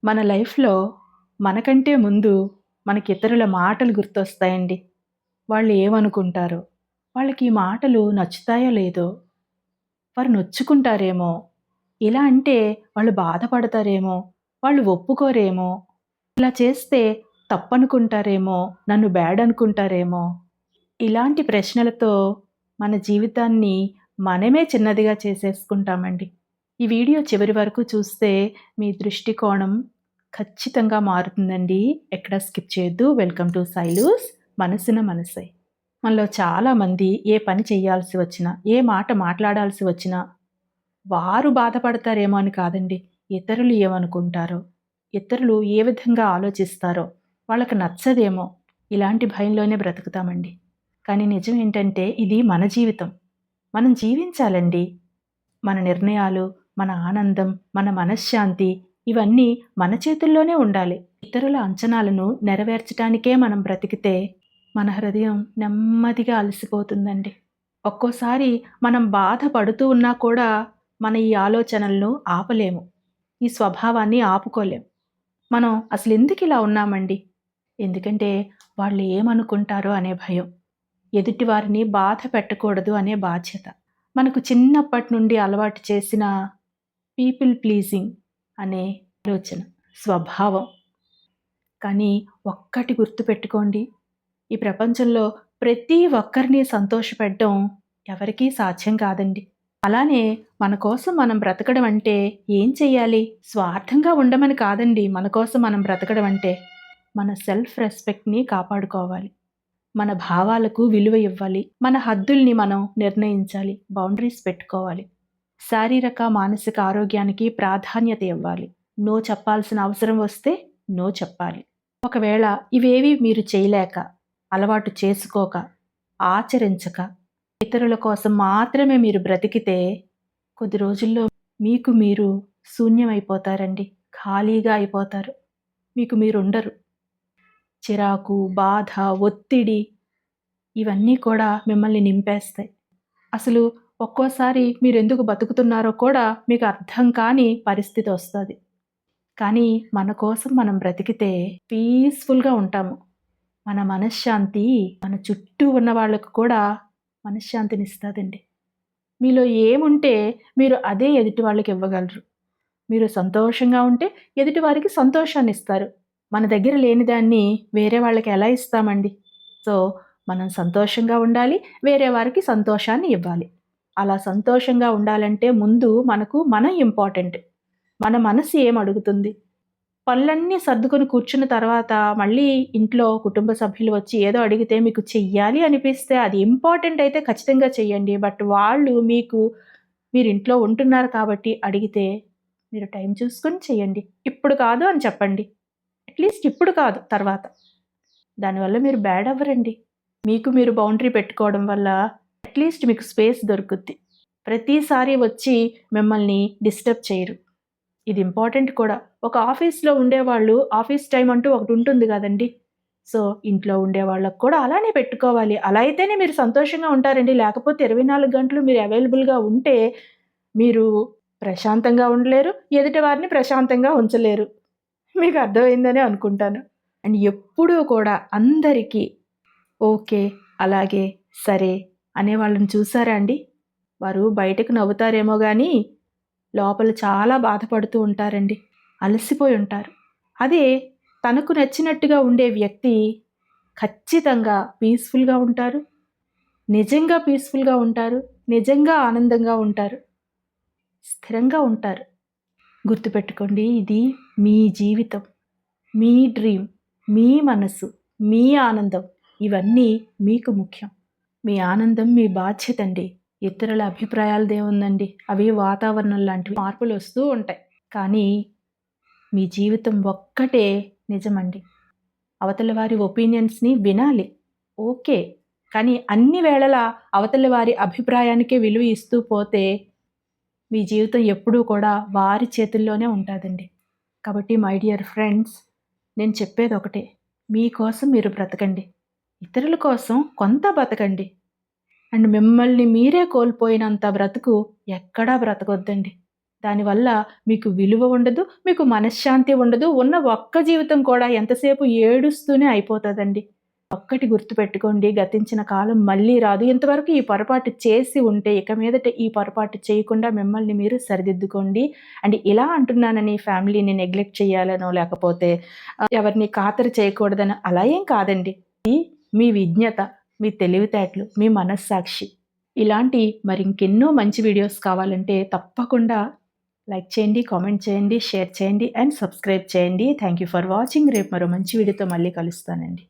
మన లైఫ్‌లో మనకంటే ముందు మనకి ఇతరుల మాటలు గుర్తొస్తాయండి. వాళ్ళు ఏమనుకుంటారో, వాళ్ళకి ఈ మాటలు నచ్చుతాయో లేదో, వారు నొచ్చుకుంటారేమో, ఇలా అంటే వాళ్ళు బాధపడతారేమో, వాళ్ళు ఒప్పుకోరేమో, ఇలా చేస్తే తప్పనుకుంటారేమో, నన్ను బ్యాడ్ అనుకుంటారేమో, ఇలాంటి ప్రశ్నలతో మన జీవితాన్ని మనమే చిన్నదిగా చేసేసుకుంటామండి. ఈ వీడియో చివరి వరకు చూస్తే మీ దృష్టికోణం ఖచ్చితంగా మారుతుందండి. ఎక్కడ స్కిప్ చేయొద్దు. వెల్కమ్ టు సైలూస్ మనసున మనసై. మనలో చాలామంది ఏ పని చేయాల్సి వచ్చినా, ఏ మాట మాట్లాడాల్సి వచ్చినా, వారు బాధపడతారేమో అని కాదండి. ఇతరులు ఏమనుకుంటారో, ఇతరులు ఏ విధంగా ఆలోచిస్తారో, వాళ్ళకి నచ్చదేమో, ఇలాంటి భయంలోనే బ్రతుకుతామండి. కానీ నిజం ఏంటంటే ఇది మన జీవితం. మనం జీవించాలండి. మన నిర్ణయాలు, మన ఆనందం, మన మనశ్శాంతి ఇవన్నీ మన చేతుల్లోనే ఉండాలి. ఇతరుల అంచనాలను నెరవేర్చటానికే మనం బ్రతికితే మన హృదయం నెమ్మదిగా అలసిపోతుందండి. ఒక్కోసారి మనం బాధపడుతూ ఉన్నా కూడా మన ఈ ఆలోచనలను ఆపలేము. ఈ స్వభావాన్ని ఆపుకోలేం. మనం అసలెందుకు ఇలా ఉన్నామండి? ఎందుకంటే వాళ్ళు ఏమనుకుంటారో అనే భయం. ఎదుటి వారిని బాధ పెట్టకూడదు అనే బాధ్యత. మనకు చిన్నప్పటి నుండి అలవాటు చేసిన పీపుల్ ప్లీజింగ్ అనే ఆలోచన, స్వభావం. కానీ ఒక్కటి గుర్తుపెట్టుకోండి, ఈ ప్రపంచంలో ప్రతి ఒక్కరిని సంతోషపెట్టడం ఎవరికీ సాధ్యం కాదండి. అలానే మన కోసం మనం బ్రతకడం అంటే ఏం చెయ్యాలి? స్వార్థంగా ఉండమని కాదండి మన కోసం మనం బ్రతకడం అంటే. మన సెల్ఫ్ రెస్పెక్ట్‌ని కాపాడుకోవాలి. మన భావాలకు విలువ ఇవ్వాలి. మన హద్దుల్ని మనం నిర్ణయించాలి. బౌండరీస్ పెట్టుకోవాలి. శారీరక, మానసిక ఆరోగ్యానికి ప్రాధాన్యత ఇవ్వాలి. నో చెప్పాల్సిన అవసరం వస్తే నో చెప్పాలి. ఒకవేళ ఇవేవి మీరు చేయలేక, అలవాటు చేసుకోక, ఆచరించక, ఇతరుల కోసం మాత్రమే మీరు బ్రతికితే కొద్ది రోజుల్లో మీకు మీరు శూన్యమైపోతారండి. ఖాళీగా అయిపోతారు. మీకు మీరుండరు. చిరాకు, బాధ, ఒత్తిడి ఇవన్నీ కూడా మిమ్మల్ని నింపేస్తాయి. అసలు ఒక్కోసారి మీరెందుకు బతుకుతున్నారో కూడా మీకు అర్థం కాని పరిస్థితి వస్తది. కానీ మన కోసం మనం బ్రతికితే పీస్‌ఫుల్‌గా ఉంటాము. మన మనశ్శాంతి మన చుట్టూ ఉన్న వాళ్ళకు కూడా మనశ్శాంతినిస్తదండి. మీలో ఏముంటే మీరు అదే ఎదుటి వాళ్ళకి ఇవ్వగలరు. మీరు సంతోషంగా ఉంటే ఎదుటి వారికి సంతోషాన్నిస్తారు. మన దగ్గర లేని దాన్ని వేరే వాళ్ళకి ఎలా ఇస్తామండి? సో, మనం సంతోషంగా ఉండాలి. వేరే వారికి సంతోషాన్ని ఇవ్వాలి. అలా సంతోషంగా ఉండాలంటే ముందు మనం ఇంపార్టెంట్. మన మనసు ఏమడుగుతుంది? పనులన్నీ సర్దుకొని కూర్చున్న తర్వాత మళ్ళీ ఇంట్లో కుటుంబ సభ్యులు వచ్చి ఏదో అడిగితే మీకు చెయ్యాలి అనిపిస్తే అది ఇంపార్టెంట్ అయితే ఖచ్చితంగా చెయ్యండి. బట్ వాళ్ళు మీరు ఇంట్లో ఉంటున్నారు కాబట్టి అడిగితే మీరు టైం చూసుకొని చెయ్యండి. ఇప్పుడు కాదు అని చెప్పండి. అట్‌లీస్ట్ ఇప్పుడు కాదు తర్వాత. దానివల్ల మీరు బ్యాడ్ అవ్వరండి. మీకు మీరు బౌండరీ పెట్టుకోవడం వల్ల అట్‌లీస్ట్ మీకు స్పేస్ దొరుకుద్ది. ప్రతిసారి వచ్చి మిమ్మల్ని డిస్టర్బ్ చేయరు. ఇది ఇంపార్టెంట్ కూడా. ఒక ఆఫీస్‌లో ఉండేవాళ్ళు ఆఫీస్ టైమ్ అంటూ ఒకటి ఉంటుంది గదండీ! సో, ఇంట్లో ఉండేవాళ్ళకి కూడా అలానే పెట్టుకోవాలి. అలా అయితేనే మీరు సంతోషంగా ఉంటారండి. లేకపోతే 24 గంటలు మీరు అవైలబుల్‌గా ఉంటే మీరు ప్రశాంతంగా ఉండలేరు. ఎదుటి వారిని ప్రశాంతంగా ఉంచలేరు. మీకు అర్థమైందనే అనుకుంటాను. అండ్ ఎప్పుడూ కూడా అందరికీ ఓకే, అలాగే, సరే అనేవాళ్ళని చూసారా అండి? వారు బయటకు నవ్వుతారేమో గానీ, లోపల చాలా బాధపడుతూ ఉంటారండి. అలసిపోయి ఉంటారు. అదే తనకు నచ్చినట్టుగా ఉండే వ్యక్తి ఖచ్చితంగా పీస్‌ఫుల్‌గా ఉంటారు. నిజంగా పీస్‌ఫుల్‌గా ఉంటారు. నిజంగా ఆనందంగా ఉంటారు. స్థిరంగా ఉంటారు. గుర్తుపెట్టుకోండి, ఇది మీ జీవితం. మీ డ్రీమ్, మీ మనసు, మీ ఆనందం ఇవన్నీ మీకు ముఖ్యం. మీ ఆనందం మీ బాధ్యతండి. ఇతరుల అభిప్రాయాలదేముందండి? అవి వాతావరణం లాంటివి. మార్పులొస్తూ ఉంటాయి. కానీ మీ జీవితం ఒక్కటే నిజమండి. అవతల వారి ఒపీనియన్స్‌ని వినాలి. ఓకే. కానీ అన్ని వేళలా అవతల వారి అభిప్రాయానికే విలువ ఇస్తూ పోతే మీ జీవితం ఎప్పుడూ కూడా వారి చేతుల్లోనే ఉంటాదండి. కాబట్టి మై డియర్ ఫ్రెండ్స్, నేను చెప్పేదొకటే. మీకోసం మీరు బ్రతకండి. ఇతరుల కోసం కొంత బతకండి. అండ్ మిమ్మల్ని మీరే కోల్పోయినంత బ్రతుకు ఎక్కడా బ్రతకొద్దండి. దానివల్ల మీకు విలువ ఉండదు, మీకు మనశ్శాంతి ఉండదు. ఉన్న ఒక్క జీవితం కూడా ఎంతసేపు ఏడుస్తూనే అయిపోతదండి. ఒక్కటి గుర్తుపెట్టుకోండి, గతించిన కాలం మళ్ళీ రాదు. ఇంతవరకు ఈ పొరపాటు చేసి ఉంటే ఇక మీదట ఈ పొరపాటు చేయకుండా మిమ్మల్ని మీరు సరిదిద్దుకోండి. అండ్ ఇలా అంటున్నానని ఫ్యామిలీని నెగ్లెక్ట్ చేయాలనో, లేకపోతే ఎవరిని ఖాతరు చేయకూడదనో అలా ఏం కాదండి. ఇది మీ విజ్ఞత, మీ తెలివితేటలు, మీ మనస్సాక్షి. ఇలాంటి మరింకెన్నో మంచి వీడియోస్ కావాలంటే తప్పకుండా లైక్ చేయండి, కామెంట్ చేయండి, షేర్ చేయండి అండ్ సబ్స్క్రైబ్ చేయండి. Thank you for watching. రేపు మరో మంచి వీడియోతో మళ్ళీ కలుస్తానండి.